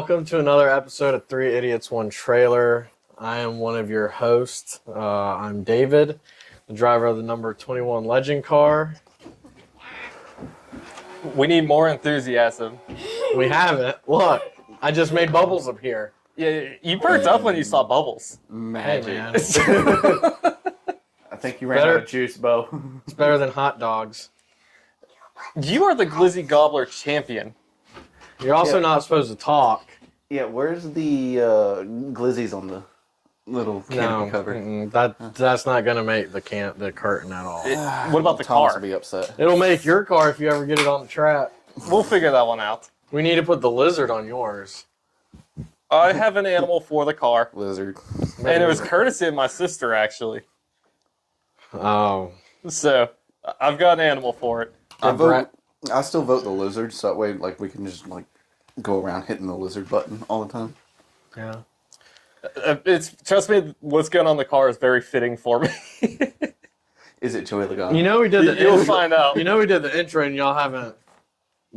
welcome to another episode of Three Idiots, One Trailer. I am one of your hosts. I'm David, the driver of the number 21 Legend car. We need more enthusiasm. We haven't. Look, I just made bubbles up here. Yeah, you perked up when you saw bubbles. Hey, man. I think you ran out of juice, Bo. It's better than hot dogs. You are the Glizzy Gobbler champion. You're also not supposed to talk. Yeah, where's the glizzies on the little canopy cover? That's not going to make the curtain at all. What about the Thomas car? will be upset. It'll make your car if you ever get it on the track. We'll figure that one out. We need to put the lizard on yours. I have an animal for the car, Lizard. and it was courtesy of my sister, actually. Oh. So, I've got an animal for it. I still vote the lizard, so that way, like, we can just like go around hitting the lizard button all the time. Yeah. Trust me, what's going on the car is very fitting for me. Is it Joey Logano? You know we did the You'll find out. You know we did the intro and y'all haven't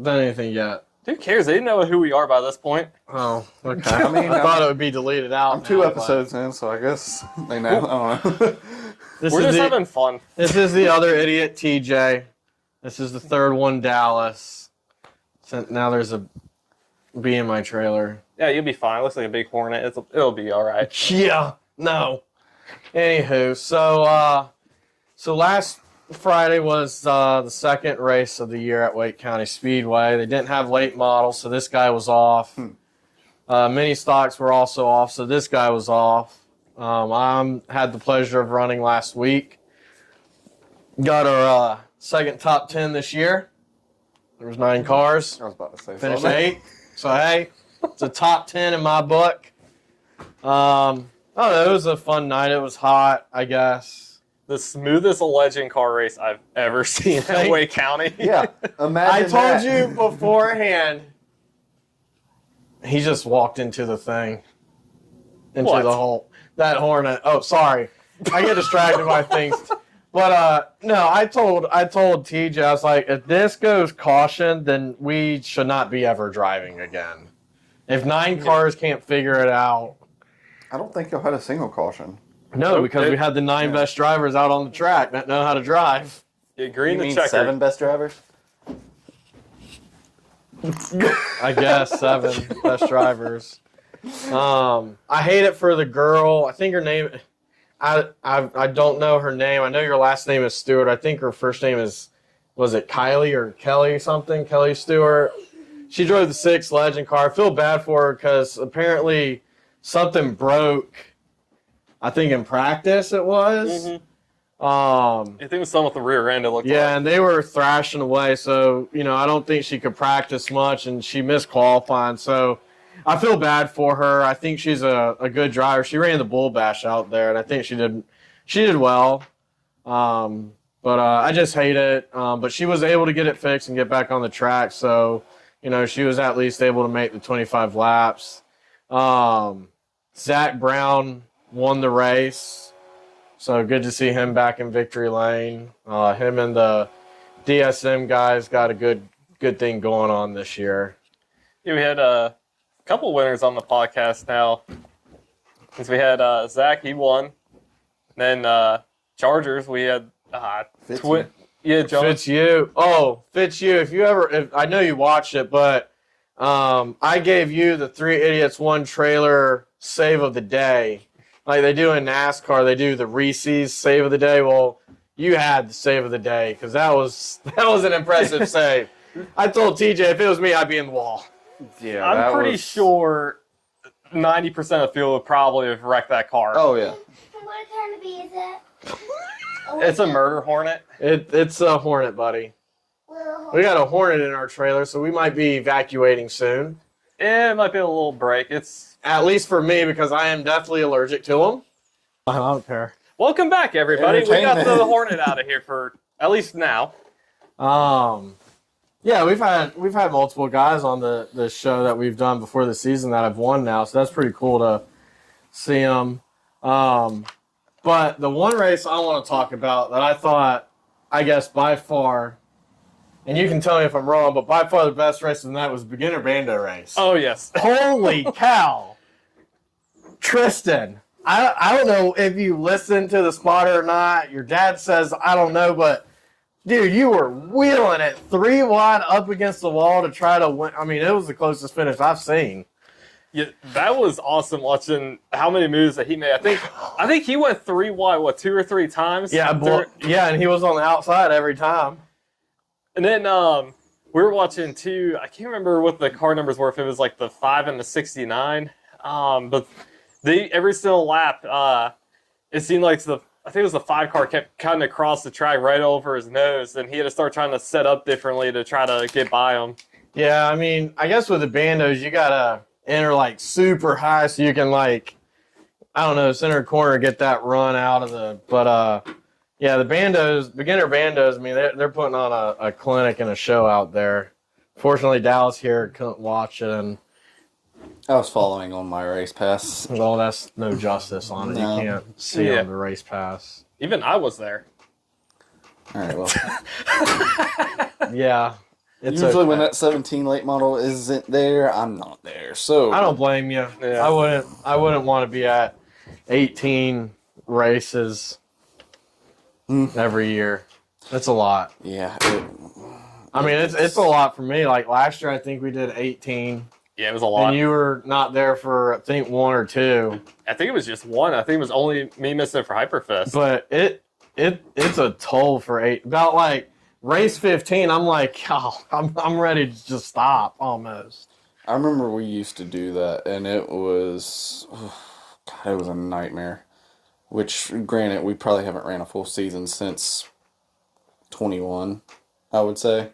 done anything yet. Who cares? They didn't know who we are by this point. Oh, okay. I mean, I thought it would be deleted out. I'm 2 episodes in, so I guess they know. I don't know. We're just having fun. This is the other idiot, TJ. This is the third one, Dallas. So now there's a bee in my trailer. Yeah, you'll be fine. It looks like a big hornet. It'll be all right. Yeah. No. Anywho, so last Friday was the second race of the year at Wake County Speedway. They didn't have late models, so this guy was off. Mini stocks were also off, so this guy was off. I had the pleasure of running last week. Got our second top 10 this year. There was 9 cars. I was about to say Finished something. 8. So, hey, it's a top 10 in my book. I don't know, it was a fun night. It was hot, I guess. The smoothest legend car race I've ever seen at Wake County. Yeah, I imagine told that. you beforehand. He just walked into the thing. Into What? the hole. That Hornet. Oh, sorry. I get distracted by things. But no, I told TJ, I was like, if this goes caution, then we should not be ever driving again. If 9 cars can't figure it out. I don't think you'll have a single caution. No, because we had the 9 best drivers out on the track that know how to drive. Yeah, green You and mean checker. 7 best drivers? I guess 7 best drivers. I hate it for the girl. I think her name. I don't know her name. I know your last name is Stewart. I think her first name was it Kylie or Kelly something? Kelly Stewart. She drove the 6 Legend car. I feel bad for her because apparently something broke. I think in practice it was. Mm-hmm. I think it was something with the rear end. It looked like. And they were thrashing away. So I don't think she could practice much, and she missed qualifying. So I feel bad for her. I think she's a good driver. She ran the Bull Bash out there, and I think she did well. But I just hate it. But she was able to get it fixed and get back on the track. So, she was at least able to make the 25 laps. Zach Brown won the race. So good to see him back in victory lane. Him and the DSM guys got a good thing going on this year. Yeah, we had a couple winners on the podcast now. Since we had Zach, he won. Then Chargers, we had Fitzy. John. Fitz you. If I know you watched it, but I gave you the Three Idiots, One Trailer save of the day. Like they do in NASCAR, they do the Reese's save of the day. Well, you had the save of the day because that was an impressive save. I told TJ if it was me, I'd be in the wall. Yeah, I'm pretty sure 90% of the field would probably have wrecked that car. Oh yeah. What kind of bee is that? It's a murder hornet. It's a Hornet, buddy. We got a Hornet in our trailer, so we might be evacuating soon. It might be a little break. It's At least for me, because I am deathly allergic to them. I don't care. welcome back, everybody. We got the hornet out of here for at least now. Yeah, we've had multiple guys on the show that we've done before the season that have won now, so that's pretty cool to see them. But the one race I want to talk about that I thought, I guess by far, and you can tell me if I'm wrong, but by far the best race of the night was the beginner bando race. Oh, yes. Holy cow. Tristan, I don't know if you listened to the spotter or not. Your dad says, I don't know, but dude, you were wheeling it 3 wide up against the wall to try to win. I mean, it was the closest finish I've seen. Yeah, that was awesome watching how many moves that he made. I think he went 3 wide, 2 or 3 times? Yeah, and he was on the outside every time. And then we were watching 2, I can't remember what the car numbers were, if it was like the 5 and the 69. But every single lap, it seemed like I think it was the 5 car kept cutting across the track right over his nose, and he had to start trying to set up differently to try to get by him. Yeah, I mean, I guess with the bandos, you gotta enter like super high so you can like, I don't know, center corner, get that run out of the. But yeah, the bandos, beginner bandos. I mean, they're putting on a clinic and a show out there. Fortunately, Dallas here couldn't watch it, and I was following on my race pass. well, that's no justice on it. No. You can't see on the race pass. Even I was there. All right, well. Yeah. It's Usually okay. when that 17 late model isn't there, I'm not there. So I don't blame you. Yeah. I wouldn't want to be at 18 races every year. That's a lot. Yeah. I mean, it's a lot for me. Like last year, I think we did 18, Yeah, it was a lot. and you were not there for I think 1 or 2. I think it was just 1. I think it was only me missing it for Hyperfest. But it's a toll for 8. About like race 15, I'm like, oh, I'm ready to just stop almost. I remember we used to do that, and it was a nightmare. Which, granted, we probably haven't ran a full season since 21, I would say.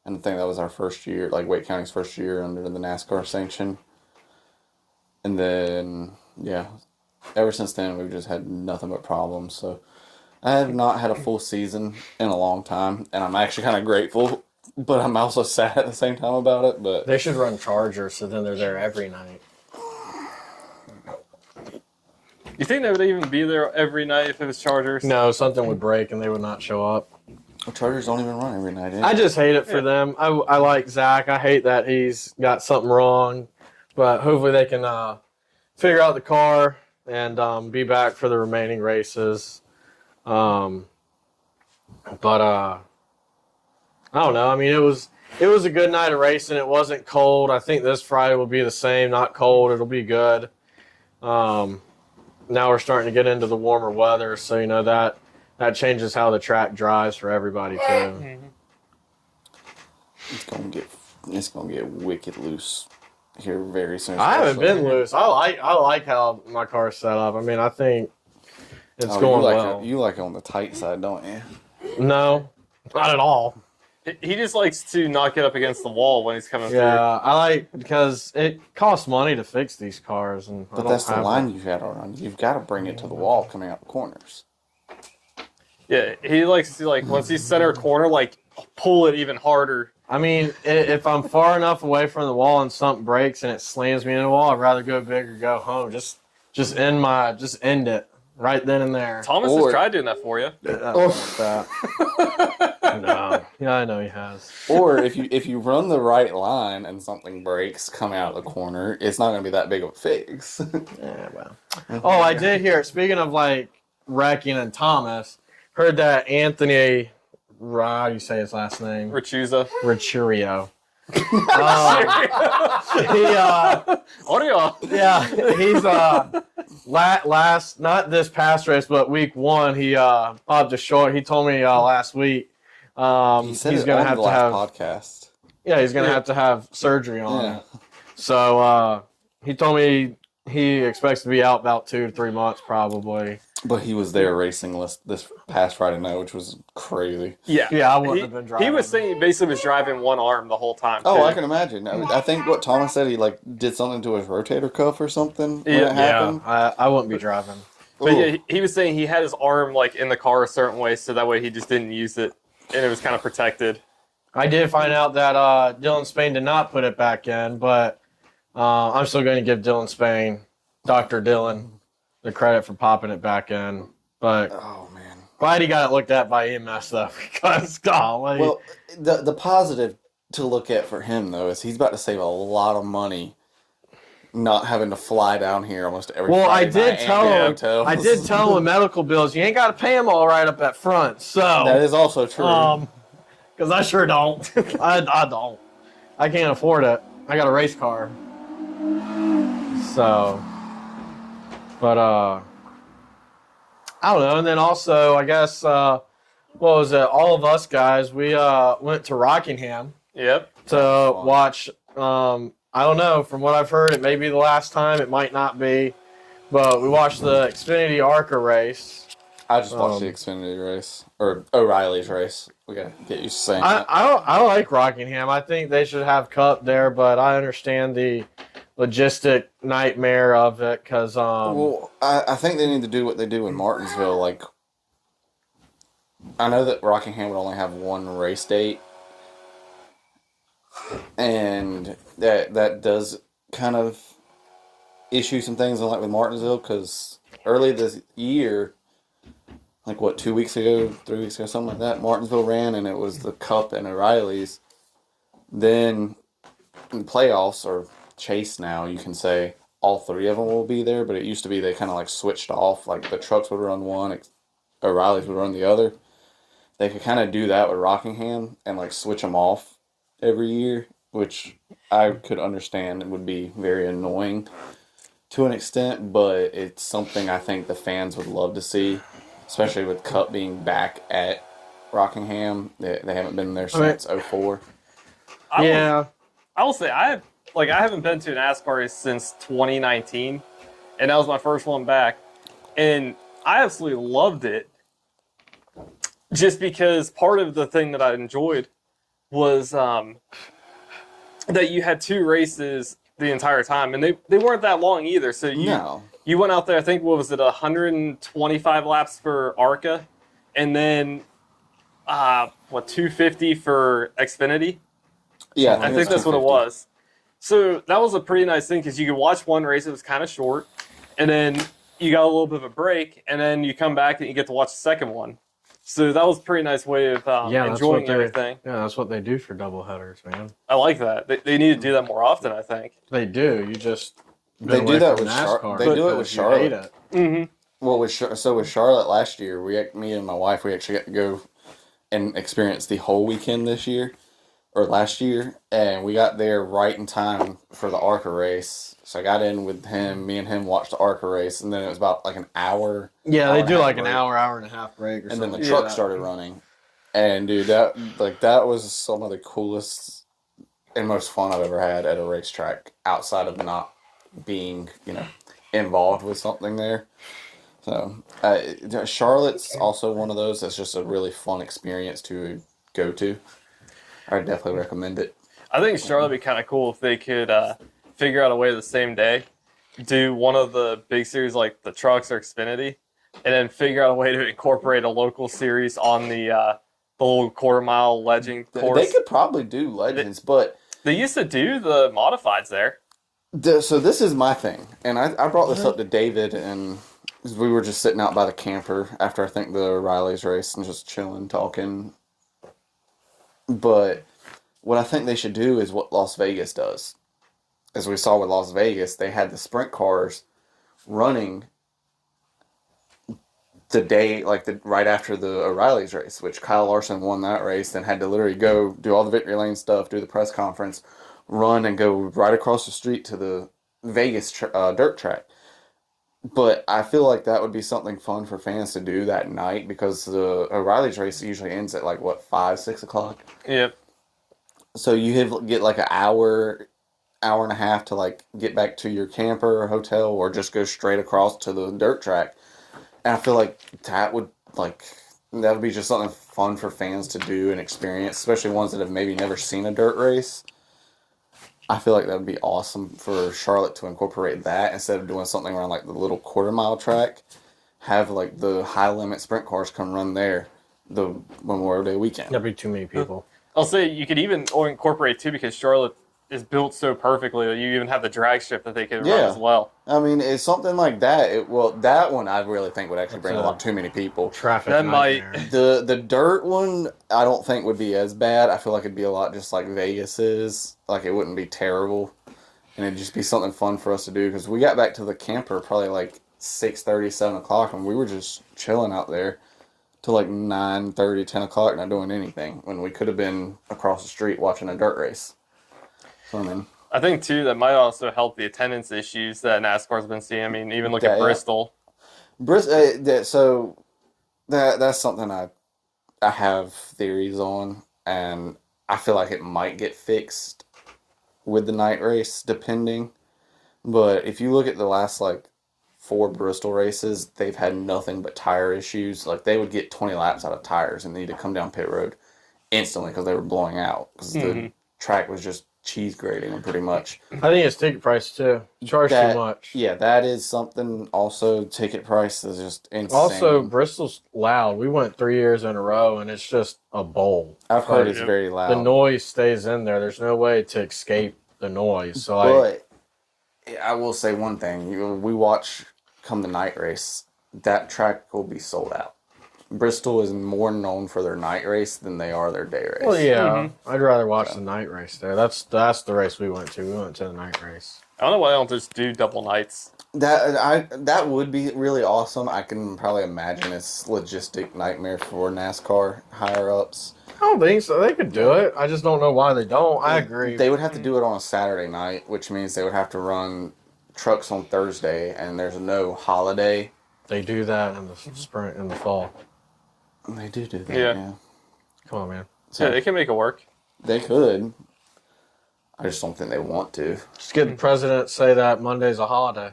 And I think that was our first year, like Wake County's first year under the NASCAR sanction. And then, yeah, ever since then, we've just had nothing but problems. So I have not had a full season in a long time, and I'm actually kind of grateful, but I'm also sad at the same time about it. But They should run Chargers, so then they're there every night. You think they would even be there every night if it was Chargers? No, something would break and they would not show up. Chargers don't even run every night. I just hate it for them. I like Zach. I hate that he's got something wrong, but hopefully they can figure out the car and be back for the remaining races. But I don't know. I mean, it was a good night of racing. It wasn't cold. I think this Friday will be the same. Not cold. It'll be good. Now we're starting to get into the warmer weather, so you know that changes how the track drives for everybody too. It's gonna get wicked loose here very soon. I haven't especially. been loose. I like how my car's set up. I mean, I think it's Oh, going you like well. it, you like it on the tight side, don't you? No, not at all. He just likes to not get up against the wall when he's coming Yeah, I like because it costs money to fix these cars, and I But don't that's the have line it. you've got to run. You've got to bring it to the wall coming out the corners. through. Yeah, he likes to, like, once he's center corner, like, pull it even harder. I mean, if I'm far enough away from the wall and something breaks and it slams me in the wall, I'd rather go big or go home. Just end it right then and there. Thomas has tried doing that for you. No, yeah, I know he has. Or if you run the right line and something breaks coming out of the corner, it's not going to be that big of a fix. Yeah, well. Oh, I did hear. Speaking of like wrecking and Thomas, heard that Anthony, how do you say his last name? Rachuza. Richurio. Audio. Yeah, he's last, not this past race, but week 1, he popped a short. He told me last week He said he's it gonna on have the to last have podcast. yeah, he's gonna have to have surgery on Yeah. it. So he told me he expects to be out about 2 to 3 months probably. But he was there racing this past Friday night, which was crazy. Yeah. Yeah, I wouldn't have been driving. He was saying he basically was driving one arm the whole time. Oh, too. I can imagine. I think what Thomas said, he like did something to his rotator cuff or something when Yeah. it happened. I wouldn't be driving. But Ooh. yeah, he was saying he had his arm like in the car a certain way, so that way he just didn't use it, and it was kind of protected. I did find out that Dylan Spain did not put it back in, but I'm still going to give Dylan Spain, Dr. Dylan, the credit for popping it back in. But Oh man, Glad he got it looked at by EMS though, because golly. Well, the positive to look at for him though is he's about to save a lot of money, not having to fly down here almost every. Well, Friday I did night tell and get him. hotels. I did tell him with medical bills, you ain't got to pay them all right up at front. So That is also true. because I sure don't. I don't. I can't afford it. I got a race car. So, but I don't know. And then also, I guess what was it? All of us guys, we went to Rockingham Yep. to watch. I don't know. From what I've heard, it may be the last time. It might not be. But we watched the Xfinity Arca race. I just watched the Xfinity race or O'Reilly's race. We gotta get used to saying that. I like Rockingham. I think they should have Cup there, but I understand the logistic nightmare of it because Well, I think they need to do what they do in Martinsville. Like, I know that Rockingham would only have one race date, and that does kind of issue some things like with Martinsville because early this year, like what, 2 weeks ago, 3 weeks ago, something like that, Martinsville ran and it was the Cup and O'Reilly's. Then in the playoffs, or Chase now, you can say all three of them will be there, but it used to be they kind of like switched off. Like the trucks would run one, O'Reilly's would run the other. They could kind of do that with Rockingham and like switch them off every year, which I could understand it would be very annoying to an extent, but it's something I think the fans would love to see, especially with Cup being back at Rockingham. They haven't been there since 04. yeah. I will say I haven't been to an NASCAR race since 2019, and that was my first one back, and I absolutely loved it. Just because part of the thing that I enjoyed was that you had two races the entire time, and they weren't that long either. So you went out there, I think, what was it, 125 laps for Arca, and then 250 for Xfinity? Yeah, I think that's what it was. So that was a pretty nice thing because you could watch one race, it was kind of short, and then you got a little bit of a break, and then you come back and you get to watch the second one. So that was a pretty nice way of enjoying everything. Yeah, that's what they do for doubleheaders, man. I like that. They need to do that more often, I think. They do. You just they do that with NASCAR. They do it with Charlotte. Mm-hmm. Well, with Charlotte last year, me and my wife, we actually got to go and experience the whole weekend this year, or last year, and we got there right in time for the Arca race. So I got in with him. Me and him watched the Arca race, and then it was about like an hour. Yeah, they do like break. an hour and a half break, or and something. then the truck started running, and dude, that was some of the coolest and most fun I've ever had at a racetrack outside of not being involved with something there. So Charlotte's also one of those that's just a really fun experience to go to. I definitely recommend it. I think Charlotte would be kind of cool if they could figure out a way the same day, do one of the big series like the trucks or Xfinity, and then figure out a way to incorporate a local series on the little quarter-mile legend course. They could probably do legends, but they used to do the modifieds there. So this is my thing, and I brought this up to David, and we were just sitting out by the camper after I think the O'Reilly's race and just chilling, talking. But what I think they should do is what Las Vegas does. As we saw with Las Vegas, they had the sprint cars running the day, right after the O'Reilly's race, which Kyle Larson won that race, then had to literally go do all the victory lane stuff, do the press conference, run and go right across the street to the Vegas dirt track. But I feel like that would be something fun for fans to do that night because the O'Reilly's race usually ends at 5, 6 o'clock. Yep. So you get an hour and a half to get back to your camper or hotel, or just go straight across to the dirt track. And I feel like that would be just something fun for fans to do and experience, especially ones that have maybe never seen a dirt race. I feel like that would be awesome for Charlotte to incorporate that instead of doing something around the little quarter-mile track. Have the high-limit sprint cars come run there the Memorial Day weekend. That'd be too many people. I'll say you could even incorporate too, because Charlotte is built so perfectly that you even have the drag strip that they could run Yeah. as well. I mean, it's something like that. That one I really think would actually That's bring a lot too many people. Traffic That might- nightmare. The dirt one, I don't think would be as bad. I feel like it'd be a lot just like Vegas is. Like it wouldn't be terrible, and it'd just be something fun for us to do because we got back to the camper probably like 6:30, 7 o'clock, and we were just chilling out there till like 9:30, 10 o'clock, not doing anything when we could have been across the street watching a dirt race. So I mean, I think too that might also help the attendance issues that NASCAR's been seeing. I mean, even look at Yeah. Bristol. So that's something I have theories on, and I feel like it might get fixed with the night race, depending. But if you look at the last like 4 Bristol races, they've had nothing but tire issues. Like they would get 20 laps out of tires and need to come down pit road instantly because they were blowing out because the track was just cheese grating them pretty much. I think it's ticket price too. Charge That- too much. Yeah, that is something. Also, ticket price is just insane. Also, Bristol's loud. We went 3 years in a row, and it's just a bowl. I've heard Like, it's very loud. the noise stays in there. There's no way to escape the noise. So, like, But I will say one thing: we watch come the night race, that track will be sold out. Bristol is more known for their night race than they are their day race. well, yeah, I'd rather watch the night race there. That's the race we went to. We went to the night race. I don't know why they don't just do double nights. That would be really awesome. I can probably imagine it's logistic nightmare for NASCAR higher ups. I don't think so. They could do it. I just don't know why they don't. I agree. They would have to do it on a Saturday night, which means they would have to run trucks on Thursday, and there's no holiday. They do that in the spring, in the fall. They do that. Yeah. Yeah. Come on, man. So Yeah, they can make it work. they could. I just don't think they want to. Just get the president to say that Monday's a holiday.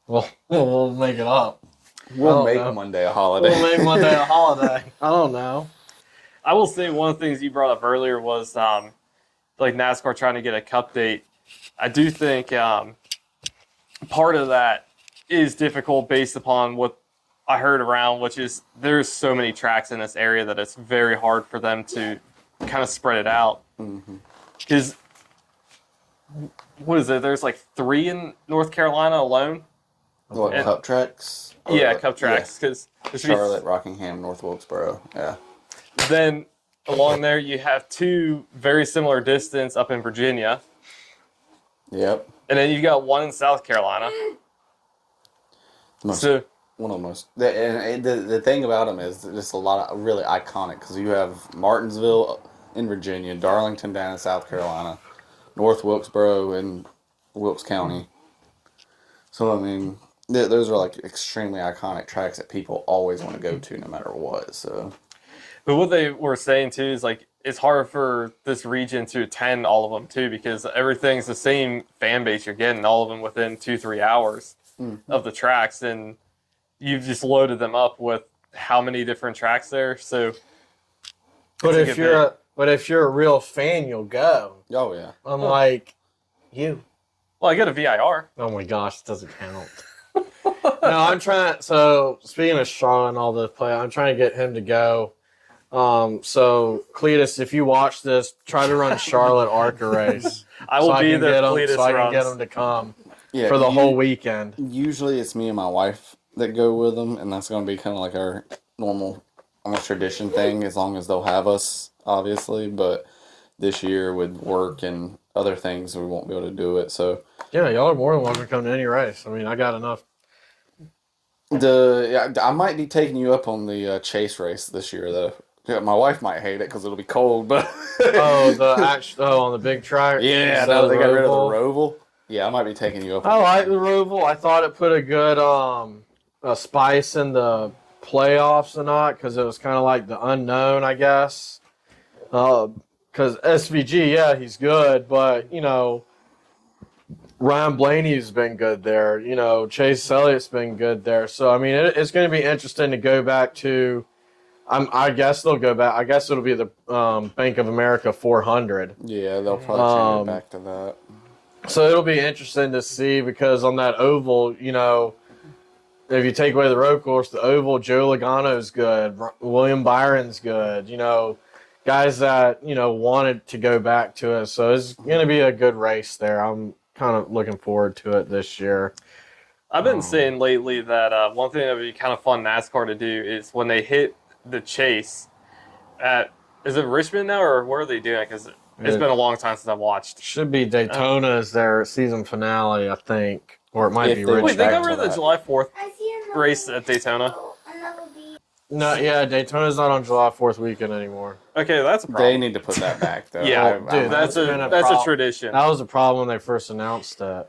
Well, we'll make it up. We'll don't make know. Monday a holiday. We'll make Monday a holiday. I don't know. I will say one of the things you brought up earlier was like NASCAR trying to get a cup date. I do think part of that is difficult based upon what I heard around, which is there's so many tracks in this area that it's very hard for them to kind of spread it out. Because what is it? There's like 3 in North Carolina alone. What, And- cup tracks? Yeah, cup tracks. Because Charlotte, Rockingham, North Wilkesboro. Yeah. then along there you have 2 very similar distance up in Virginia, Yep. and then you got 1 in South Carolina. Most, So one of the most. The thing about them is just a lot of really iconic because you have Martinsville in Virginia, Darlington down in South Carolina, North Wilkesboro in Wilkes County. So I mean, those are like extremely iconic tracks that people always want to go to no matter what. So. but what they were saying too is like it's hard for this region to attend all of them too because everything's the same fan base you're getting, all of them within 2-3 hours of the tracks, and you've just loaded them up with how many different tracks there. So, But It's a if good you're a real fan, you'll go. Oh yeah. Unlike you. well, I get a VIR. Oh my gosh, it doesn't count. No, I'm trying. So speaking of Charlotte and all the play, I'm trying to get him to go. So Cletus, if you watch this, try to run Charlotte Arca race. I will be there. So I can get runs. him to come Yeah. for the whole weekend. Usually it's me and my wife that go with them, and that's going to be kind of like our normal, almost tradition thing, as long as they'll have us, obviously. But this year with work and other things, we won't be able to do it. So Yeah, y'all are more than welcome to come to any race. I mean, I got enough. I might be taking you up on the chase race this year, though. Yeah, my wife might hate it because it'll be cold, but On the big track. yeah, instead now of they got rid of the Roval. Roval. Yeah, I might be taking you up. I like the Roval. I thought it put a good a spice in the playoffs or not because it was kind of like the unknown, I guess. Because SVG, yeah, he's good, but you know, Ryan Blaney's been good there. You know, Chase Elliott's been good there. So I mean, it's going to be interesting to go back to. I guess they'll go back. I guess it'll be the Bank of America 400. Yeah, they'll probably change it back to that. So it'll be interesting to see because on that oval, you know, if you take away the road course, the oval, Joe Logano's good, William Byron's good, you know, guys that wanted to go back to it. So it's going to be a good race there. I'm kind of looking forward to it this year. I've been saying lately that one thing that would be kind of fun NASCAR to do is when they hit the chase at, is it Richmond now, or where are they doing it? Because it's been a long time since I've watched. Should be Daytona as their season finale, I think. Or it might be Richmond. Wait, they got rid of the July 4th I see another race at Daytona. Another bee. No, yeah, Daytona's not on July 4th weekend anymore. Okay, that's a problem. They need to put that back, though. Yeah, dude, that's been a a tradition. That was a problem when they first announced it.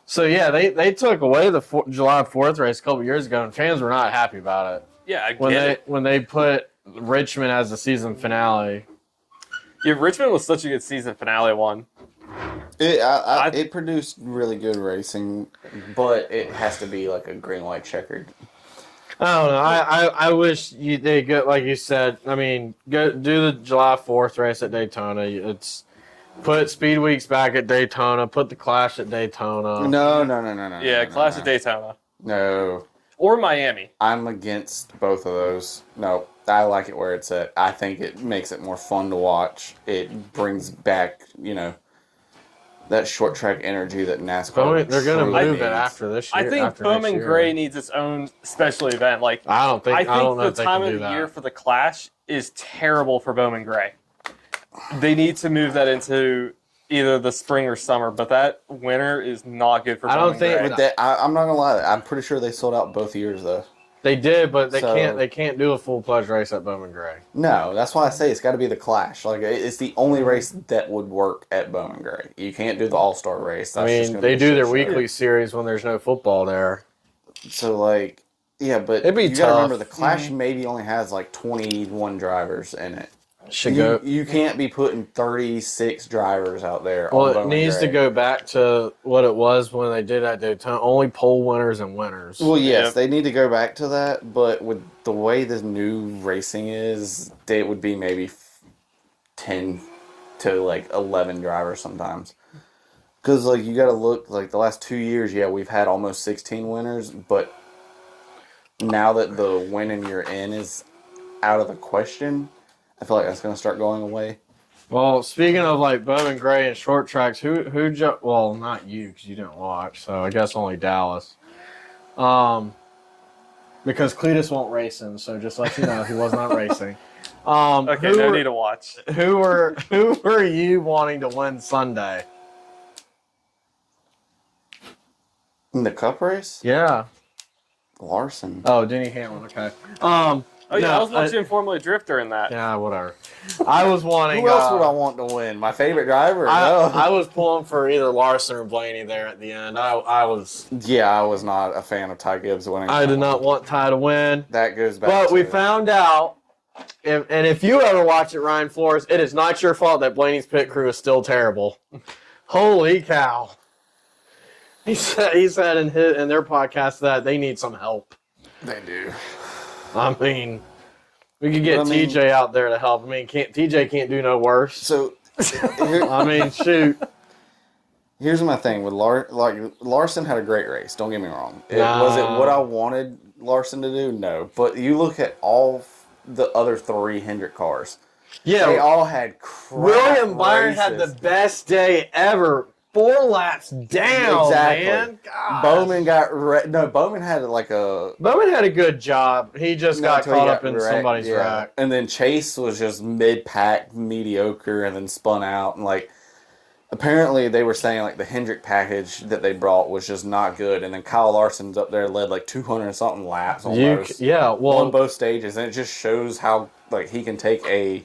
So yeah, they took away the July 4th race a couple years ago, and fans were not happy about it. Yeah, I get it. When they put Richmond as the season finale. Yeah, Richmond was such a good season finale one. It produced really good racing, but it has to be like a green white checkered. I don't know. I wish they go, like you said. I mean, go do the July 4th race at Daytona. It's put Speed Weeks back at Daytona. Put the Clash at Daytona. No. Yeah, Clash at Daytona. No. Or Miami. I'm against both of those. No, I like it where it's at. I think it makes it more fun to watch. It brings back, that short track energy that NASCAR. They're going to move needs. it after this year. I think Bowman Gray needs its own special event. Like I don't know the if they time can of do the that. year for the Clash is terrible for Bowman Gray. They need to move that into either the spring or summer, but that winter is not good for I don't Bowman think- Gray. With that, I'm not gonna lie. I'm pretty sure they sold out both years though. They did, but they So- can't do a full pledge race at Bowman Gray. No, that's why I say it's got to be the Clash. Like it's the only race that would work at Bowman Gray. You can't do the All Star race. I That's just mean, gonna they be a do shit their show. weekly series when there's no football there. So like, yeah, but It'd be you gotta tough. remember the Clash maybe only has like 21 drivers in it. Should go. You can't be putting 36 drivers out there. Well, on it Bowman needs to Gray. go back to what it was when they did at Daytona. Only pole winners and winners. Well, yes, Yeah. they need to go back to that, but with the way this new racing is, it would be maybe 10 to like 11 drivers sometimes. Because like you got to look like the last 2 years, yeah, we've had almost 16 winners, but now that the winning you're in is out of the question, I feel like that's going to start going away. Well, speaking of like Bowman Gray and short tracks, well, not you because you didn't watch, so I guess only Dallas. Because Cletus won't race him, so just let you know he was not racing. Okay, no need to watch. Who were you wanting to win Sunday? In the Cup race, Yeah. Larson. Oh, Denny Hamlin. Okay. Oh yeah, no, I was watching Formula Drifter in that. Yeah, whatever. I was wanting. Who else would I want to win? My favorite driver? No. I was pulling for either Larson or Blaney there at the end. I was. Yeah, I was not a fan of Ty Gibbs winning. I did not want Ty to win. That goes back. But to, we found out, if you ever watch it, Ryan Flores, it is not your fault that Blaney's pit crew is still terrible. Holy cow! He said in their podcast that they need some help. They do. I mean, we could get TJ out there to help. I mean, TJ can't do no worse. So, I mean, shoot. here's my thing with Larson had a great race. Don't get me wrong. Nah. Was it what I wanted Larson to do? No. But you look at all the other 3 Hendrick cars. Yeah, They all had crap William Byron had the races. best day ever. 4 laps down, Exactly. man. God. Bowman got Bowman had like a Bowman had a good job. He just got until he caught up in wrecked, somebody's yeah. rack. And then Chase was just mid-pack, mediocre, and then spun out. And like, apparently they were saying like the Hendrick package that they brought was just not good. And then Kyle Larson's up there led like 200 and something laps almost on both stages, and it just shows how like he can take a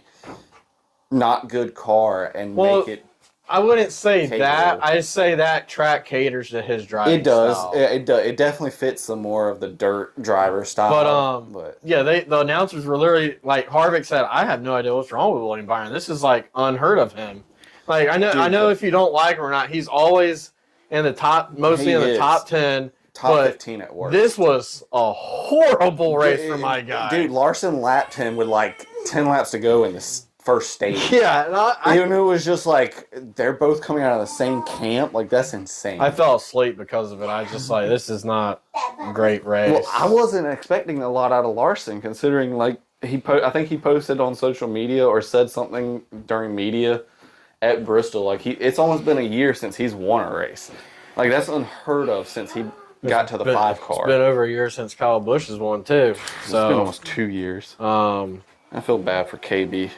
not good car and make it. I wouldn't say capable. that. I say that track caters to his driving It does. style. It does. It definitely fits some more of the dirt driver style. But yeah, the announcers were literally like Harvick said, "I have no idea what's wrong with William Byron. This is like unheard of him. Like I know if you don't like him or not, he's always in the top, mostly in the top 10, top 15 at work. This was a horrible race for my guy, Dude, Larson lapped him with like 10 laps to go in this first stage. Yeah, and Even it was just like they're both coming out of the same camp. Like that's insane. I fell asleep because of it. I was just like, this is not a great race. Well, I wasn't expecting a lot out of Larson, considering like I think he posted on social media or said something during media at Bristol. Like it's almost been a year since he's won a race. Like that's unheard of since he got to the 5 car. It's been over a year since Kyle Busch has won too. It's So been almost 2 years. I feel bad for KB.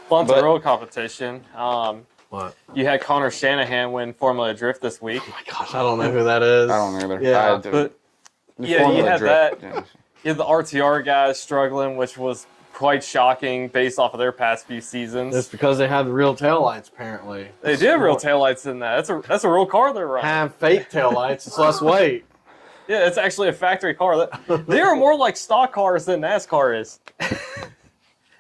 Fun to road competition. What? You had Connor Shanahan win Formula Drift this week. Oh my gosh, I don't know who that is. I don't know either. Yeah, but you had that. You had the RTR guys struggling, which was quite shocking based off of their past few seasons. It's because they have the real taillights, apparently. They do have real taillights in that. That's a real car they're running. Have fake taillights. It's less weight. Yeah, it's actually a factory car. They are more like stock cars than NASCAR is.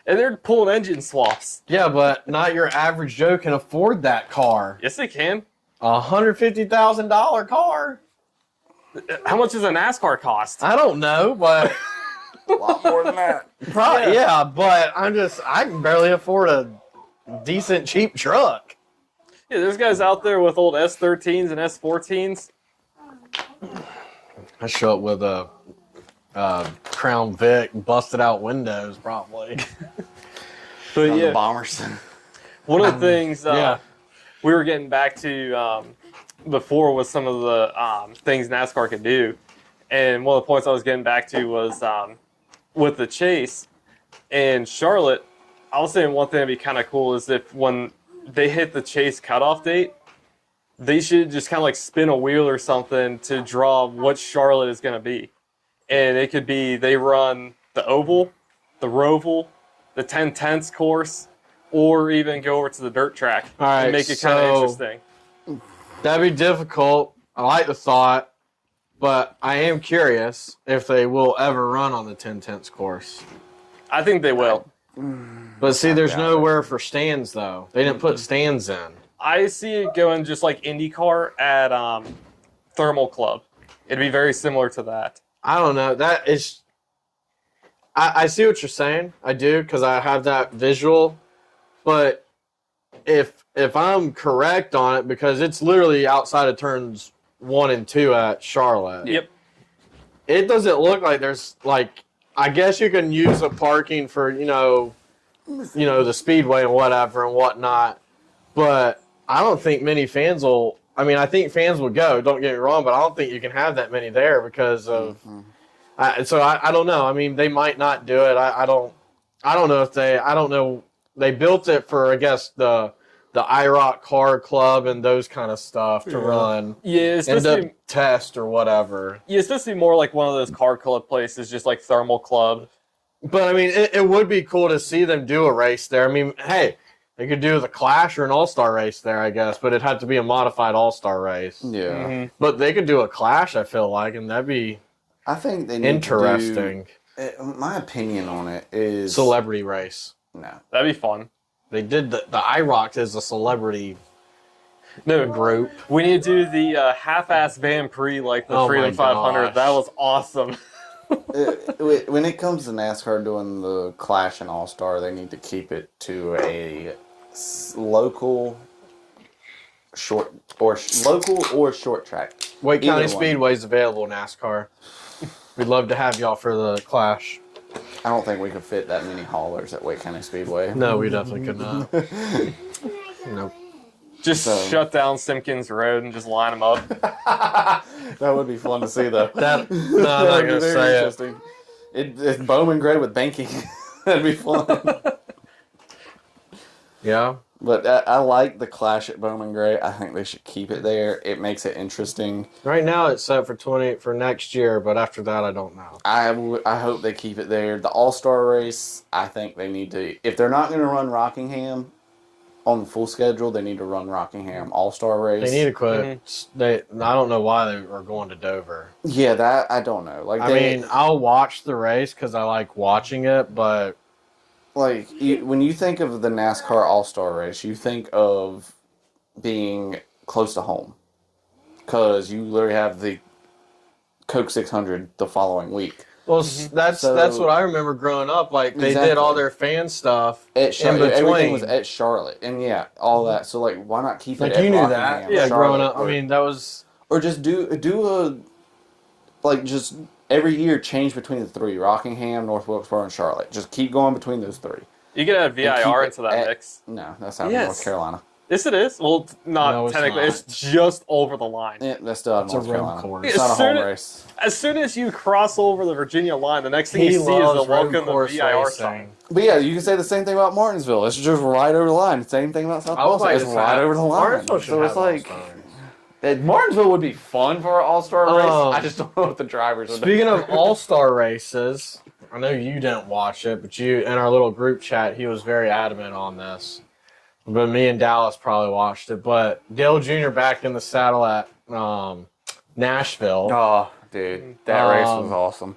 And they're pulling engine swaps. Yeah, but not your average Joe can afford that car. Yes, they can. $150,000 car. How much does a NASCAR cost? I don't know, but A lot more than that. probably yeah. But I can barely afford a decent cheap truck. Yeah, there's guys out there with old S13s and S14s. I show up with a Crown Vic, busted out windows, probably. But On yeah, the Bombers. one of the things Yeah. we were getting back to before was some of the things NASCAR could do. And one of the points I was getting back to was with the chase in Charlotte. I was saying one thing that'd be kind of cool is if when they hit the chase cutoff date, they should just kind of like spin a wheel or something to draw what Charlotte is going to be. And it could be they run the oval, the roval, the 10/10ths course, or even go over to the dirt track All right, and make it kind of so- interesting. That'd be difficult. I like the thought, but I am curious if they will ever run on the 10/10ths course. I think they will. But see, there's nowhere for stands though. They didn't put stands in. I see it going just like IndyCar at Thermal Club. It'd be very similar to that. I don't know. That is. I see what you're saying. I do because I have that visual. But if I'm correct on it, because it's literally outside of turns 1 and 2 at Charlotte. Yep. It doesn't look like there's like. I guess you can use the parking for the speedway and whatever and whatnot. But I don't think many fans will. I mean, I think fans would go. Don't get me wrong, but I don't think you can have that many there because of. So I don't know. I mean, they might not do it. I don't know if they. I don't know. They built it for I guess the IROC car club and those kind of stuff to run. Yeah, it's and supposed to to be, test or whatever. yeah, it's supposed to be more like one of those car club places, just like Thermal Club. But I mean, it would be cool to see them do a race there. I mean, hey, they could do the Clash or an All-Star race there, I guess, but it'd have to be a modified All-Star race. Yeah. Mm-hmm. But they could do a Clash, I feel like, and that'd be I think they need interesting. to do, my opinion on it is Celebrity race. no. That'd be fun. They did the IROC is a celebrity No, group. we need to do the half-ass Van Prix like the Oh Freedom my 500. gosh. That was awesome. When it comes to NASCAR doing the Clash and All Star, they need to keep it to a local short or short track. Wake County Either one. Speedway is available in NASCAR. We'd love to have y'all for the Clash. I don't think we could fit that many haulers at Wake County Speedway. No, we definitely could not. Nope. Just shut down Simpkins Road and just line them up. That would be fun to see, though. No, I'm That not would be going to very say it. interesting. It's Bowman Gray with banking. That'd be fun. Yeah. But I like the Clash at Bowman Gray. I think they should keep it there. It makes it interesting. Right now it's set for next year, but after that I don't know. I hope they keep it there. The All-Star race, I think they need to... If they're not going to run Rockingham on the full schedule, they need to run Rockingham All-Star race. They need to quit. I don't know why they are going to Dover. Yeah, that I don't know. Like I mean, I'll watch the race because I like watching it, but like when you think of the NASCAR All-Star race, you think of being close to home because you literally have the Coke 600 the following week. well, that's what I remember growing up. Like they did all their fan stuff At in between. everything was at Charlotte, and yeah, all that. So like, why not keep Like it? At you knew Rockingham, that, yeah, growing Charlotte, up. I mean, that was or just do a like just every year change between the three: Rockingham, North Wilkesboro, and Charlotte. Just keep going between those three. You can add And keep VIR it into that at- mix. No, that's not Yes. North Carolina. Yes, it is. Well, not No, it's technically. not. It's just over the line. Yeah, that's still out of It's a North road Carolina. course. It's not a As soon home as- race. As soon as you cross over the Virginia line, the next thing you see is the loves road welcome to course VIR racing. sign. But yeah, you can say the same thing about Martinsville. It's just right over the line. Same thing about South I would Boston. like It's to right have- over the line. Martinsville should So it's have like All-Stars. Martinsville would be fun for an all-star race. Um, I just don't know what the drivers would do. Speaking of all-star races, I know you didn't watch it, but you in our little group chat, he was very adamant on this. But me and Dallas probably watched it. But Dale Jr. back in the saddle at Nashville. Oh, dude, that race was Um, awesome.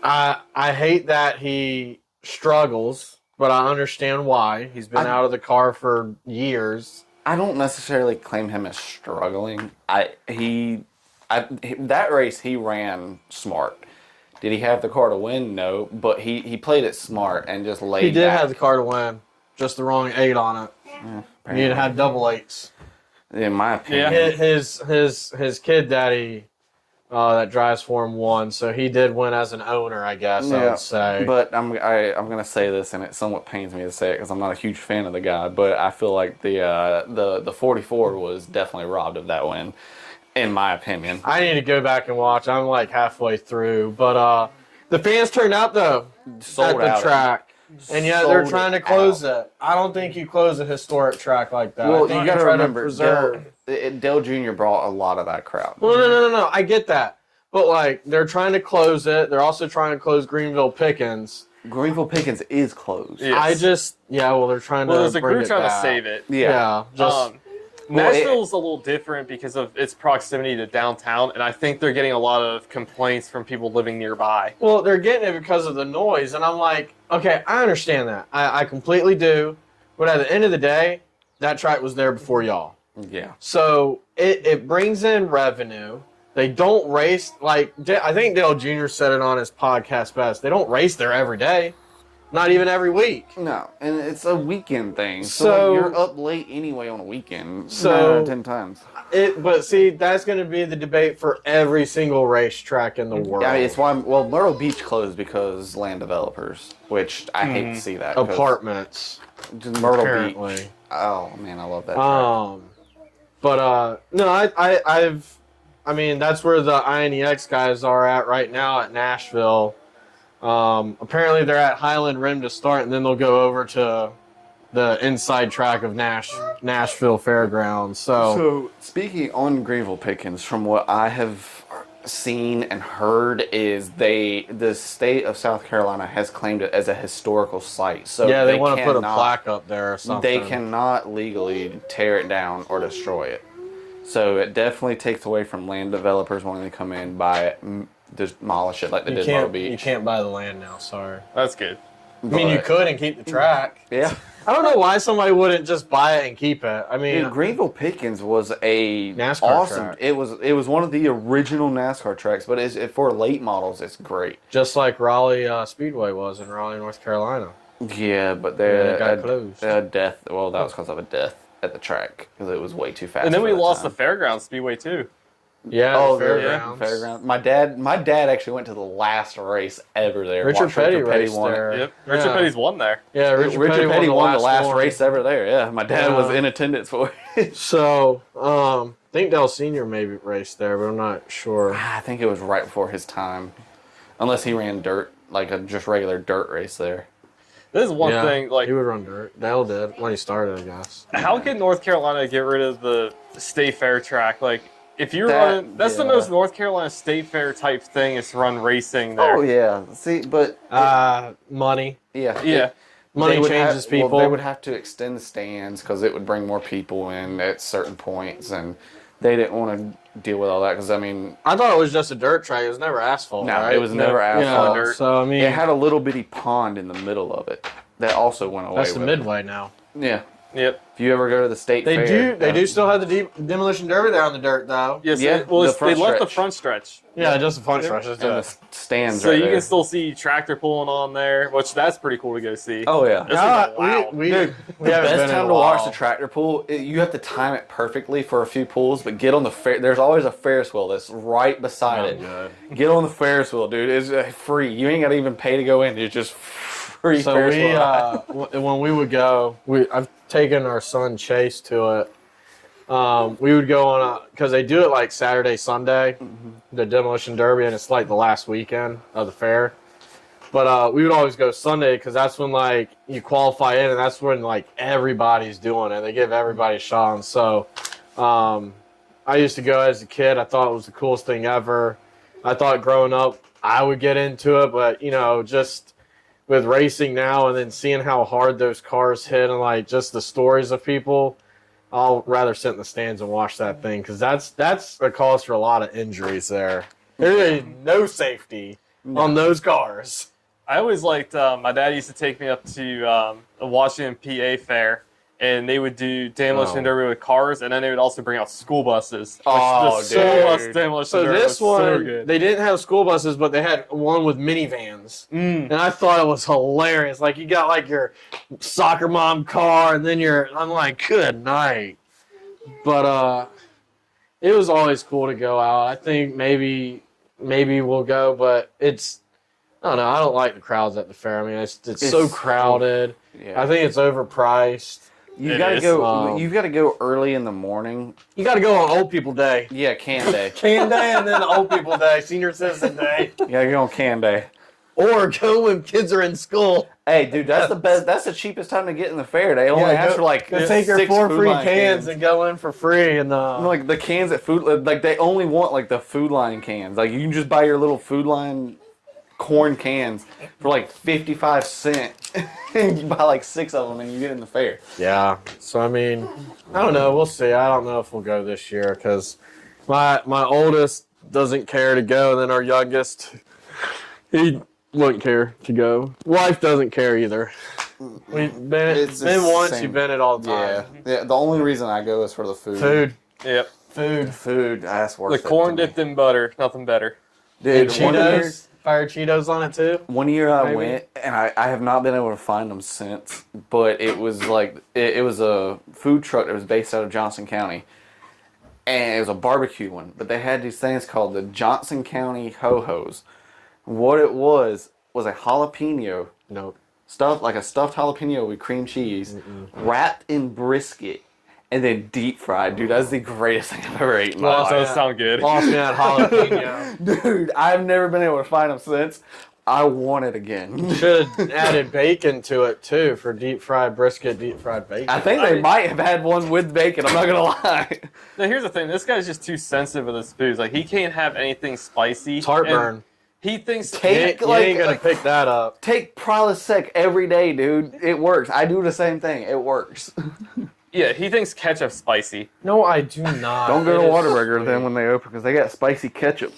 I hate that he struggles, but I understand why. He's been out of the car for years. I don't necessarily claim him as struggling. That race he ran smart. Did he have the car to win? No, but he played it smart and just laid He did back. have the car to win, just the wrong 8 on it. He had had double 8s. In my opinion. Yeah. His kid daddy that drives for him won, so he did win as an owner, I guess I would say. But I'm gonna say this, and it somewhat pains me to say it because I'm not a huge fan of the guy. But I feel like the 44 was definitely robbed of that win, in my opinion. I need to go back and watch. I'm like halfway through, but the fans turned out though Sold at the out. track, and yet they're Sold trying to it close out. it. I don't think you close a historic track like that. I Well, think you got to try remember, preserve. Dale Jr. brought a lot of that crowd. Well, no. I get that, but like they're trying to close it. They're also trying to close Greenville Pickens. Greenville Pickens is closed. Yes. Well, they're trying Well, to. there's a bring group it trying to back. save it. Yeah, just. Well, Nashville's a little different because of its proximity to downtown, and I think they're getting a lot of complaints from people living nearby. Well, they're getting it because of the noise, and I'm like, okay, I understand that. I completely do. But at the end of the day, that track was there before y'all. Yeah. So it brings in revenue. They don't race, like, I think Dale Jr. said it on his podcast best. They don't race there every day, not even every week. No, and it's a weekend thing. So, So- like, you're up late anyway on a weekend. So- 9 out of 10 times. But see, that's going to be the debate for every single racetrack in the world. Yeah, I mean, it's why Myrtle Beach closed because land developers, which I hate to see that. 'cause Apartments, just Myrtle apparently. Beach. Oh man, I love that. Track. But no, I mean, that's where the INEX guys are at right now at Nashville. Apparently they're at Highland Rim to start, and then they'll go over to the inside track of Nashville Fairgrounds. So speaking on Greenville Pickens, from what I have seen and heard, is the state of South Carolina has claimed it as a historical site. So yeah, they want to put a cannot- plaque up there or something. They cannot legally tear it down or destroy it. So it definitely takes away from land developers wanting to come in, buy it, demolish it like they did Myrtle Beach. You can't buy the land now. Sorry. That's good. I mean, you But- could and keep the track. Yeah. I don't know why somebody wouldn't just buy it and keep it. I mean, Dude, Greenville Pickens was a NASCAR awesome. track. It was one of the original NASCAR tracks, but for late models, it's great. just like Raleigh Speedway was in Raleigh, North Carolina. Yeah, but it got closed. they had death. Well, that was because of a death at the track because it was way too fast. And then for we that lost time. the Fairgrounds Speedway too. Yeah, Oh, the fairground. Fairground. My dad actually went to the last race ever there. Richard Watched Petty raced won it. there. Yep. Richard Yeah. Petty's won there. Yeah, Richard Petty won the last one. race ever there. Yeah, my dad was Yeah. in attendance for it. So, I think Dell Senior maybe raced there, but I'm not sure. I think it was right before his time, unless he ran dirt, like a just regular dirt race there. This is one Yeah, thing, like, he would run dirt. Dale did when he started, I guess. how can North Carolina get rid of the state fair track? Like, if you're That- running, that's the yeah. most North Carolina state fair type thing is to run racing there. Oh yeah, see, but Money. yeah, Yeah. Money they would changes people. Well, they would have to extend the stands because it would bring more people in at certain points, and they didn't want to deal with all that because I mean, I thought it was just a dirt track. It was never asphalt. no, right? it was never Yeah, asphalt. dirt. so I mean, It had a little bitty pond in the middle of it that also went away. that's the with it. midway now. Yeah, Yep. If you ever go to the state fair, They do still have the demolition derby there on the dirt though. Yes. Yeah, Well, the they front left the stretch. front stretch. Yeah, just the front stretch. and the stands So right you there. can still see tractor pulling on there, which that's pretty cool to go see. Oh yeah. This is wild. we Dude, we the haven't best been in time a to watch while. the tractor pull, you have to time it perfectly for a few pulls, but get on the there's always a Ferris wheel that's right beside it. Good. Get on the Ferris wheel, dude. It's free. You ain't got to even pay to go in. It's just free So Ferris wheel. when we would go, I've taken our son Chase to it. We would go on because they do it like Saturday, Sunday, the demolition derby, and it's like the last weekend of the fair. But we would always go Sunday because that's when like you qualify in, and that's when like everybody's doing it. They give everybody a shot. And so I used to go as a kid. I thought it was the coolest thing ever. I thought growing up I would get into it, but just with racing now and then seeing how hard those cars hit and like just the stories of people, I'll rather sit in the stands and watch that thing because that's a cause for a lot of injuries there. There is no safety on those cars. I always liked, my dad used to take me up to the Washington, PA fair, and they would do demolition derby with cars, and then they would also bring out school buses. Oh, the school bus dude. demolition So derby this was so one, good. they didn't have school buses, but they had one with minivans. And I thought it was hilarious. Like, you got, like, your soccer mom car, and then I'm like, good night. But it was always cool to go out. I think maybe we'll go, but I don't know. I don't like the crowds at the fair. I mean, it's so crowded. Yeah. I think it's overpriced. You've got to is. go. You've got to go early in the morning. You got to go on Old People Day. Yeah, can day. Can Day and then Old People Day, Senior Citizen Day. You got to go on can day. Or go when kids are in school. Hey, dude, that's the best. That's the cheapest time to get in the fair. They only ask for like go take your 6 4 Food free Line cans and go in for free. And like the cans at like they only want like the Food Line cans. Like you can just buy your little Food Line corn cans for like 55 cents. And you buy like 6 of them and you get in the fair. yeah. So I mean, I don't know. We'll see. I don't know if we'll go this year because my oldest doesn't care to go, and then our youngest, he wouldn't care to go. Wife doesn't care either. We've been It's been the once. same. You've been it all the Yeah. time. Yeah. The only reason I go is for the food. Food. Yep. Food. That's worth The it. corn to me. dipped in butter, nothing better. Dude, And Cheetos. Fire Cheetos on it too. One year I Maybe. went, and I have not been able to find them since, but it was like, it was a food truck that was based out of Johnson County, and it was a barbecue one, but they had these things called the Johnson County Ho-Hos. What it was a jalapeno, Nope. like a stuffed jalapeno with cream cheese, wrapped in brisket, and then deep fried. Dude, that's the greatest thing I've ever eaten in my That life. does sound good. Lost me at jalapeno. Dude, I've never been able to find them since. I want it again. Should have added bacon to it too for deep fried brisket, deep fried bacon. I think they might have had one with bacon. I'm not gonna lie. Now, here's the thing. This guy's just too sensitive with his foods. Like, he can't have anything spicy. It's heartburn. And he thinks... You Take ain't gonna pick that up. Take Prilosec every day, dude. It works. I do the same thing. It works. Yeah, he thinks ketchup's spicy. No, I do not. Don't go It to is Whataburger sweet. then when they open because they got spicy ketchup.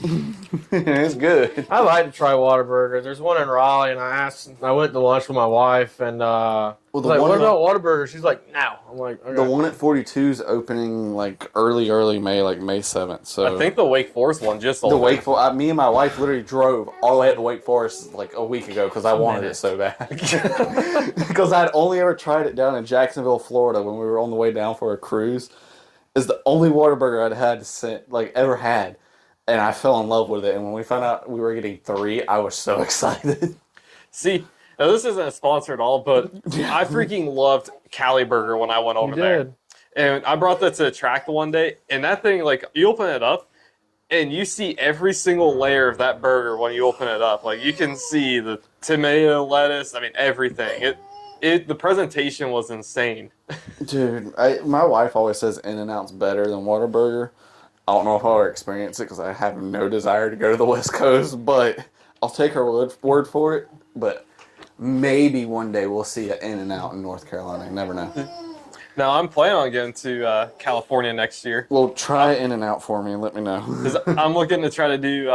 It's good. I like to try Whataburger. There's one in Raleigh, and I went to lunch with my wife, and the was like, one what in- about Whataburger? She's like, no. I'm like, okay. The one at 42 is opening like early May, like May 7th. So I think the Wake Forest one just the opened. Wake Forest. Me and my wife literally drove all the way to Wake Forest like a week ago because I wanted it so bad. Because I'd only ever tried it down in Jacksonville, Florida, when we were on the way down for a cruise. It's the only Whataburger I'd ever had, and I fell in love with it. And when we found out we were getting 3, I was so excited. See, now this isn't a sponsor at all, but I freaking loved Cali Burger when I went over You there. did. And I brought that to the track the one day, and that thing, like, you open it up, and you see every single layer of that burger when you open it up. Like, you can see the tomato, lettuce, I mean, everything. The presentation was insane. Dude, my wife always says In-N-Out's better than Whataburger. I don't know if I'll ever experience it because I have no desire to go to the West Coast, but I'll take her word for it. But maybe one day we'll see an In-N-Out in North Carolina. You never know. Now, I'm planning on going to California next year. Well, try In-N-Out for me and let me know. 'Cause I'm looking to try to do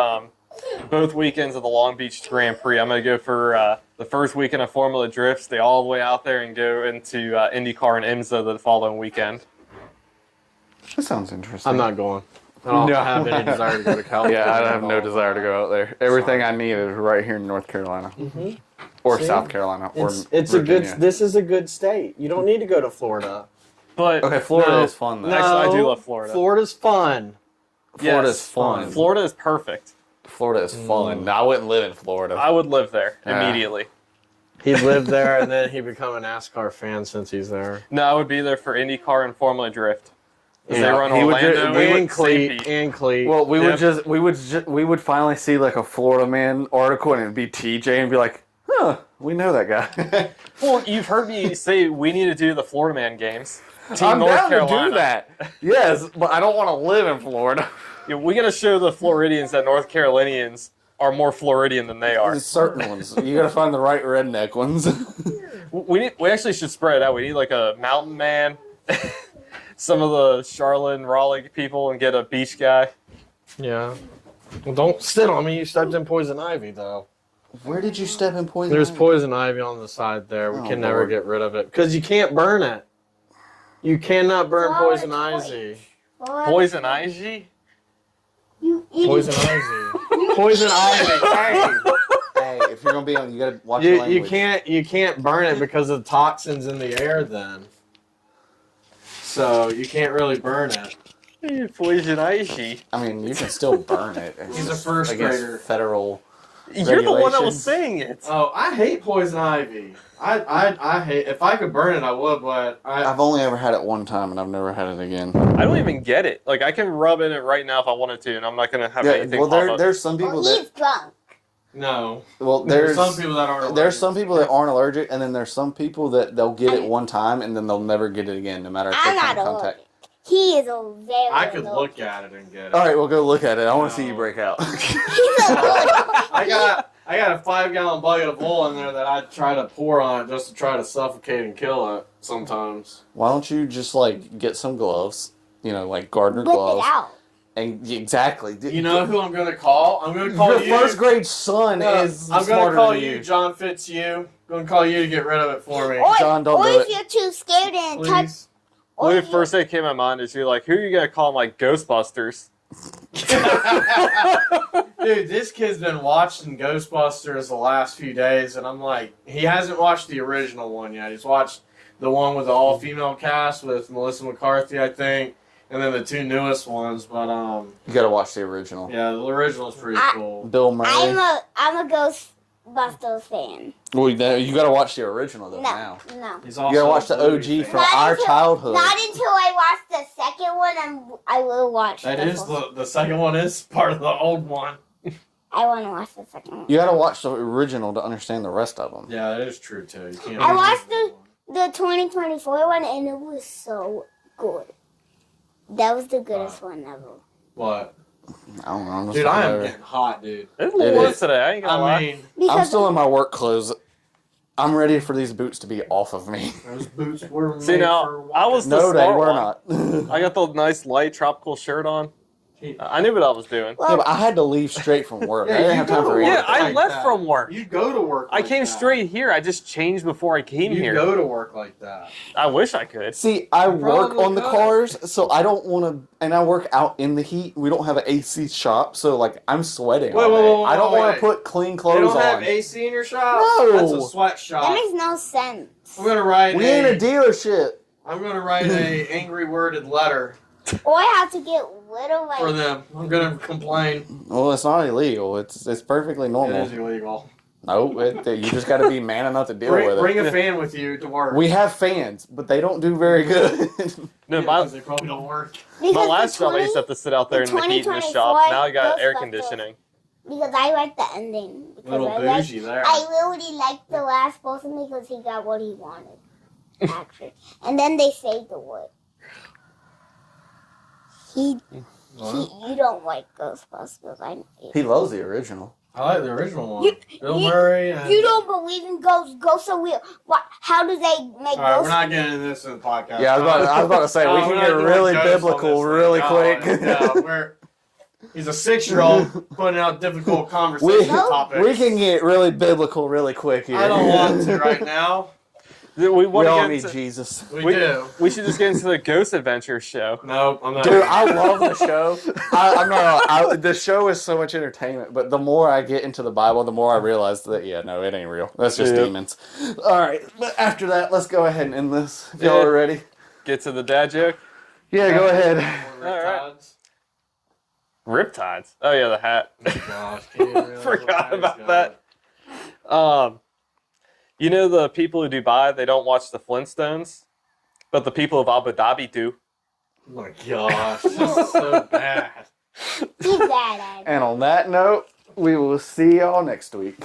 both weekends of the Long Beach Grand Prix. I'm going to go for the first weekend of Formula Drift, stay all the way out there, and go into IndyCar and IMSA the following weekend. That sounds interesting. I'm not going. I don't have any desire to go to California. Yeah, I have no desire to go out there. Everything I need is right here in North Carolina. Mm-hmm. Or See? South Carolina. Or It's a good. Virginia. This is a good state. You don't need to go to Florida. But Okay, Florida No. is fun though. No. Actually, I do love Florida. Florida's fun. Florida's yes, fun. Florida is perfect. Florida is fun. I wouldn't live in Florida. I would live there Yeah. immediately. He lived there, and then he become a NASCAR fan since he's there. No, I would be there for IndyCar and Formula Drift. 'Cause they Yeah, run he would Orlando ju- we would- And Cleat, St. Pete. and Cleat. Well, we Yep. we would finally see like a Florida Man article and it'd be TJ and be like, huh, we know that guy. Well, you've heard me say we need to do the Florida Man games. Team I'm North down Carolina. to do that. Yes, but I don't want to live in Florida. Yeah, we got to show the Floridians that North Carolinians are more Floridian than they are. There's certain ones. You gotta find the right redneck ones. We actually should spread it out. We need like a mountain man, some of the Charlotte and Raleigh people, and get a beach guy. Yeah. Well, don't sit on me. You stepped in poison ivy, though. Where did you step in poison? There's ivy? poison ivy on the side there. We Oh, can never Lord. get rid of it because you can't burn it. You cannot burn Oh, poison it's ivy. Poison ivy? You eat Poison ivy. Poison ivy. Hey. Hey, if you're gonna be on, you gotta watch your language. You can't burn it because of toxins in the air then. So you can't really burn it. Poison ivy. I mean, you can still burn it. It's He's a just first against grader. Federal. You're the one that was Regulations. saying it. Oh, I hate poison ivy. I hate. If I could burn it, I would, but I've only ever had it one time, and I've never had it again. I don't even get it. Like I can rub in it right now if I wanted to, and I'm not gonna have Yeah, anything well, pop up. there's some people well, that. he's drunk. no. Well, There's there's some people that aren't. There's allergic. some people that aren't allergic, and then there's some people that they'll get it one time, and then they'll never get it again, no matter if I'm they not come in contact. allergic. He is a very. I could allergic. look at it and get it. All right, we'll go look at it. I want to see No. you break out. He's allergic. I got a 5-gallon bucket of oil in there that I try to pour on it just to try to suffocate and kill it sometimes. Why don't you just like get some gloves, like gardener Whip it gloves, out. and exactly. You know who I'm gonna call? I'm gonna call Your you. first grade son No, is I'm smarter gonna call than you, John Fitzhugh. I'm gonna call you to get rid of it for me. Or, John, don't or do if it. you're too scared and touch. Please. Or The if you- first thing that came to my mind is you're like, who are you gonna call them, like Ghostbusters? Dude, this kid's been watching Ghostbusters the last few days, and I'm like, he hasn't watched the original one yet. He's watched the one with the all-female cast with Melissa McCarthy, I think, and then the 2 newest ones. But You gotta watch the original. yeah, the original's pretty I- cool. Bill Murray. I'm a Ghostbusters fan. Well, you gotta watch the original though No, now. no. He's You gotta watch the OG from our childhood. Not until I watch the second one. I will watch. That the is first. the second one is part of the old one. I want to watch the second one. You gotta watch the original to understand the rest of them. Yeah, that is true too. You can't. I watched the 2024 one, and it was so good. That was the goodest one ever. What? I don't know. I'm just Dude, I am whatever. getting hot, dude. It's It warm is. today. I ain't gonna I lie. mean, Because I'm still in my work clothes. I'm ready for these boots to be off of me. those boots were See, made now, for I was walking. the No, they smart were one. not. I got the nice light tropical shirt on. I knew what I was doing. Yeah, but I had to leave straight from work. Yeah, I didn't you have go time to for work. anything. Yeah, I like left that. from work. You go to work. I like came that. straight here. I just changed before I came You here. go to work like that. I wish I could. See, I work probably on the could. cars, so I don't want to, and I work out in the heat. We don't have an AC shop, so like I'm sweating all day. I don't want to put clean You clothes don't have on. AC in your shop? No. That's a that sweatshop. makes no sense. I'm gonna write We ain't a dealership. I'm gonna write a angry worded letter Or I have to get rid of for like. them. I'm gonna complain. Well, it's not illegal. It's perfectly It normal. is illegal. No, you just got to be man enough to deal with Bring it. a fan with you to work. We have fans, but they don't do very good. No, Yeah, my, 'cause they probably don't work. my Because last the job I used to 20 have to sit out there in the heat in the 2024 shop. Now I got air Ghostbusters. conditioning. Because I like the ending. Because Little I like. bougie there. I really liked the last person because he got what he wanted. Actually, and then they saved the wood. You don't like Ghostbusters. He loves the original. I like the original one. You- Bill you- Murray and You don't believe in ghosts? Ghosts are real. What? How do they make All right, we're ghosts? not getting into this in the podcast. Yeah, I was about to say, we we're can not get doing really ghosts on biblical this really thing. quick. No, He's a 6-year-old putting out difficult conversation topics. We can get really biblical really quick here. I don't want to right now. We We want all to need get into, Jesus. We do. we should just get into the Ghost Adventure show. No, I'm not. Dude, I love the show. I'm not. The show is so much entertainment, but the more I get into the Bible, the more I realize that no, it ain't real. That's just Yep. demons. All right, but after that, let's go ahead and end this. If y'all are ready. Get to the dad joke. Yeah, go ahead. Alright. Riptides. Oh yeah, the hat. Gosh, can't even realize Forgot what about time's that. You know the people of Dubai, they don't watch the Flintstones, but the people of Abu Dhabi do. Oh my gosh, this is so bad. Keep that. And on that note, we will see y'all next week.